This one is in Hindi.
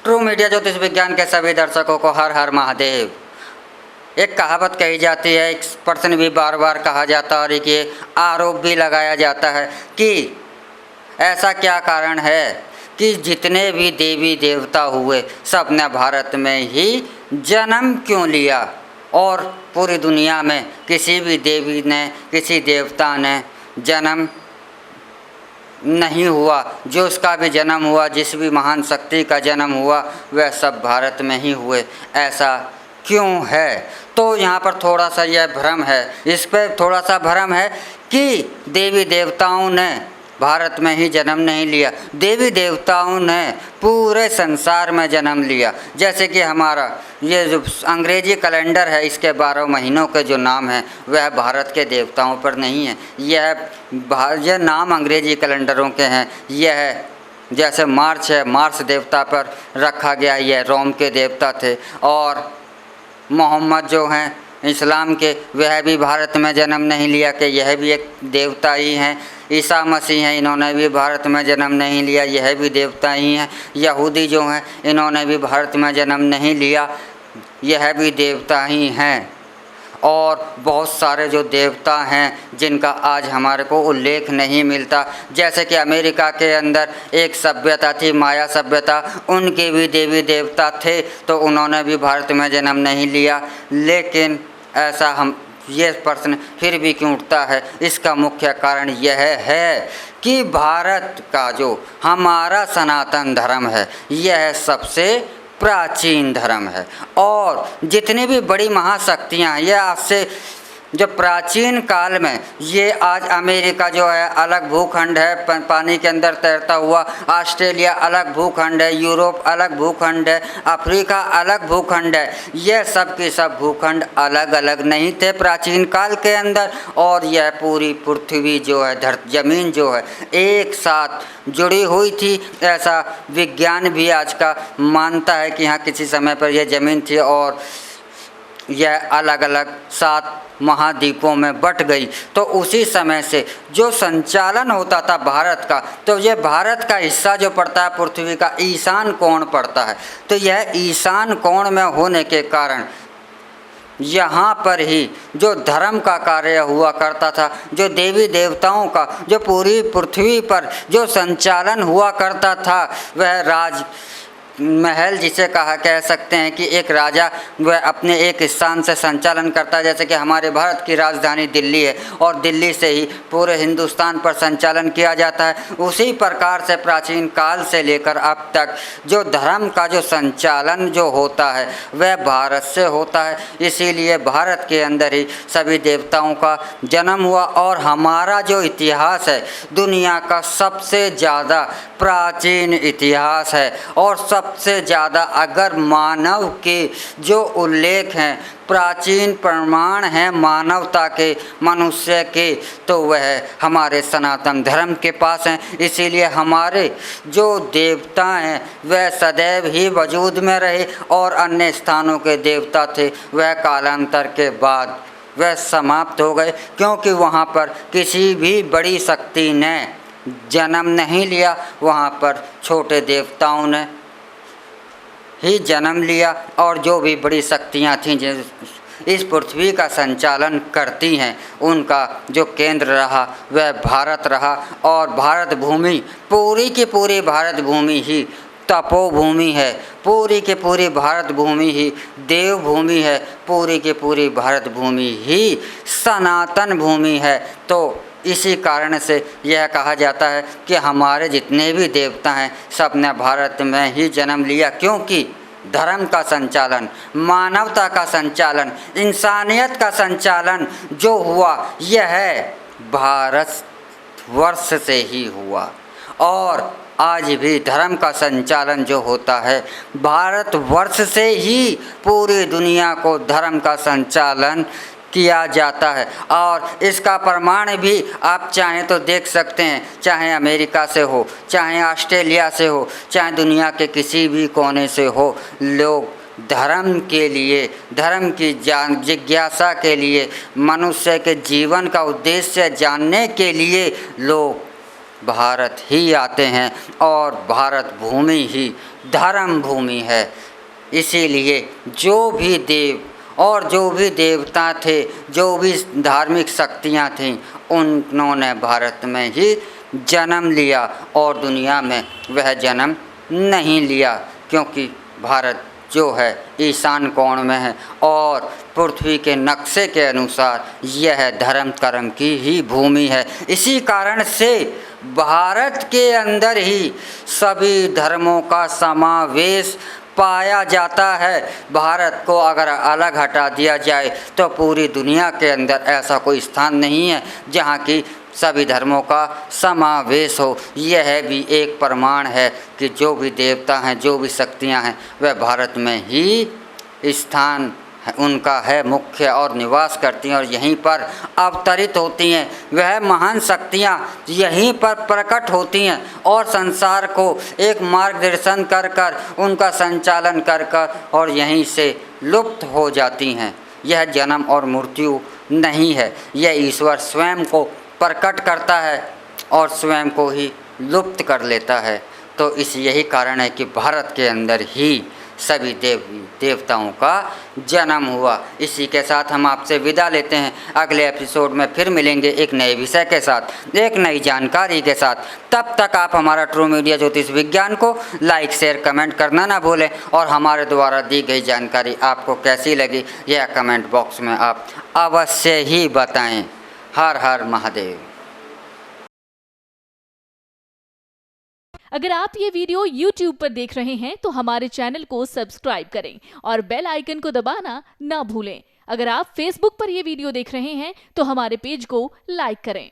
ट्रू मीडिया ज्योतिष विज्ञान के सभी दर्शकों को हर हर महादेव। एक कहावत कही जाती है, एक प्रश्न भी बार बार कहा जाता है और एक ये आरोप भी लगाया जाता है कि ऐसा क्या कारण है कि जितने भी देवी देवता हुए सब ने भारत में ही जन्म क्यों लिया और पूरी दुनिया में किसी भी देवी ने किसी देवता ने जन्म नहीं हुआ। जो उसका भी जन्म हुआ, जिस भी महान शक्ति का जन्म हुआ, वह सब भारत में ही हुए। ऐसा क्यों है? तो यहाँ पर थोड़ा सा यह भ्रम है, इस पर थोड़ा सा भ्रम है कि देवी देवताओं ने भारत में ही जन्म नहीं लिया। देवी देवताओं ने पूरे संसार में जन्म लिया। जैसे कि हमारा ये जो अंग्रेजी कैलेंडर है, इसके 12 महीनों के जो नाम हैं वह भारत के देवताओं पर नहीं है। यह नाम अंग्रेजी कैलेंडरों के हैं। यह जैसे मार्च है, मार्स देवता पर रखा गया, यह रोम के देवता थे। और मोहम्मद जो हैं इस्लाम के, वह भी भारत में जन्म नहीं लिया कि यह भी एक देवता ही हैं। ईसा मसीह हैं, इन्होंने भी भारत में जन्म नहीं लिया, यह भी देवता ही हैं। यहूदी जो हैं, इन्होंने भी भारत में जन्म नहीं लिया, यह भी देवता ही हैं। और बहुत सारे जो देवता हैं जिनका आज हमारे को उल्लेख नहीं मिलता, जैसे कि अमेरिका के अंदर एक सभ्यता थी, माया सभ्यता, उनके भी देवी देवता थे, तो उन्होंने भी भारत में जन्म नहीं लिया। लेकिन ऐसा ये प्रश्न फिर भी क्यों उठता है? इसका मुख्य कारण यह है कि भारत का जो हमारा सनातन धर्म है, यह सबसे प्राचीन धर्म है। और जितनी भी बड़ी महाशक्तियाँ हैं, यह आज से जो प्राचीन काल में, ये आज अमेरिका जो है अलग भूखंड है, पानी के अंदर तैरता हुआ, ऑस्ट्रेलिया अलग भूखंड है, यूरोप अलग भूखंड है, अफ्रीका अलग भूखंड है। यह सब के सब भूखंड अलग अलग नहीं थे प्राचीन काल के अंदर। और यह पूरी पृथ्वी जो है, जमीन जो है, एक साथ जुड़ी हुई थी। ऐसा विज्ञान भी आज का मानता है कि हाँ, किसी समय पर यह ज़मीन थी और यह अलग अलग 7 महाद्वीपों में बट गई। तो उसी समय से जो संचालन होता था भारत का, तो यह भारत का हिस्सा जो पड़ता है पृथ्वी का, ईशान कोण पड़ता है। तो यह ईशान कोण में होने के कारण यहाँ पर ही जो धर्म का कार्य हुआ करता था, जो देवी देवताओं का जो पूरी पृथ्वी पर जो संचालन हुआ करता था, वह राज महल जिसे कह सकते हैं कि एक राजा वह अपने एक स्थान से संचालन करता है। जैसे कि हमारे भारत की राजधानी दिल्ली है और दिल्ली से ही पूरे हिंदुस्तान पर संचालन किया जाता है। उसी प्रकार से प्राचीन काल से लेकर अब तक जो धर्म का जो संचालन जो होता है वह भारत से होता है। इसीलिए भारत के अंदर ही सभी देवताओं का जन्म हुआ। और हमारा जो इतिहास है, दुनिया का सबसे ज़्यादा प्राचीन इतिहास है। और सबसे ज़्यादा अगर मानव के जो उल्लेख हैं, प्राचीन प्रमाण हैं मानवता के, मनुष्य के, तो वह हमारे सनातन धर्म के पास हैं। इसीलिए हमारे जो देवता हैं वह सदैव ही वजूद में रहे और अन्य स्थानों के देवता थे वह कालांतर के बाद वह समाप्त हो गए, क्योंकि वहाँ पर किसी भी बड़ी शक्ति ने जन्म नहीं लिया, वहाँ पर छोटे देवताओं ने ही जन्म लिया। और जो भी बड़ी शक्तियाँ थीं जो इस पृथ्वी का संचालन करती हैं, उनका जो केंद्र रहा वह भारत रहा। और भारत भूमि, पूरी की पूरी भारत भूमि ही तपोभूमि है, पूरी की पूरी भारत भूमि ही देवभूमि है, पूरी की पूरी भारत भूमि ही सनातन भूमि है। तो इसी कारण से यह कहा जाता है कि हमारे जितने भी देवता हैं सब ने भारत में ही जन्म लिया, क्योंकि धर्म का संचालन, मानवता का संचालन, इंसानियत का संचालन जो हुआ यह भारत वर्ष से ही हुआ। और आज भी धर्म का संचालन जो होता है भारत वर्ष से ही पूरी दुनिया को धर्म का संचालन किया जाता है। और इसका प्रमाण भी आप चाहें तो देख सकते हैं, चाहे अमेरिका से हो, चाहे ऑस्ट्रेलिया से हो, चाहे दुनिया के किसी भी कोने से हो, लोग धर्म के लिए, धर्म की जिज्ञासा के लिए, मनुष्य के जीवन का उद्देश्य जानने के लिए लोग भारत ही आते हैं और भारत भूमि ही धर्म भूमि है। इसीलिए जो भी देव और जो भी देवता थे, जो भी धार्मिक शक्तियाँ थीं, उन्होंने भारत में ही जन्म लिया और दुनिया में वह जन्म नहीं लिया, क्योंकि भारत जो है ईशान कोण में है और पृथ्वी के नक्शे के अनुसार यह धर्म कर्म की ही भूमि है। इसी कारण से भारत के अंदर ही सभी धर्मों का समावेश पाया जाता है। भारत को अगर अलग हटा दिया जाए तो पूरी दुनिया के अंदर ऐसा कोई स्थान नहीं है जहाँ की सभी धर्मों का समावेश हो। यह भी एक प्रमाण है कि जो भी देवता हैं, जो भी शक्तियां हैं, वह भारत में ही स्थान उनका है मुख्य और निवास करती हैं और यहीं पर अवतरित होती हैं। वह महान शक्तियां यहीं पर प्रकट होती हैं और संसार को एक मार्गदर्शन कर कर उनका संचालन कर कर और यहीं से लुप्त हो जाती हैं। यह जन्म और मृत्यु नहीं है, यह ईश्वर स्वयं को प्रकट करता है और स्वयं को ही लुप्त कर लेता है। तो यही कारण है कि भारत के अंदर ही सभी देवताओं का जन्म हुआ। इसी के साथ हम आपसे विदा लेते हैं। अगले एपिसोड में फिर मिलेंगे एक नए विषय के साथ, एक नई जानकारी के साथ। तब तक आप हमारा ट्रू मीडिया ज्योतिष विज्ञान को लाइक शेयर कमेंट करना ना भूलें और हमारे द्वारा दी गई जानकारी आपको कैसी लगी यह कमेंट बॉक्स में आप अवश्य ही बताएं। हर हर महादेव। अगर आप ये वीडियो YouTube पर देख रहे हैं तो हमारे चैनल को सब्सक्राइब करें और बेल आइकन को दबाना ना भूलें। अगर आप Facebook पर ये वीडियो देख रहे हैं तो हमारे पेज को लाइक करें।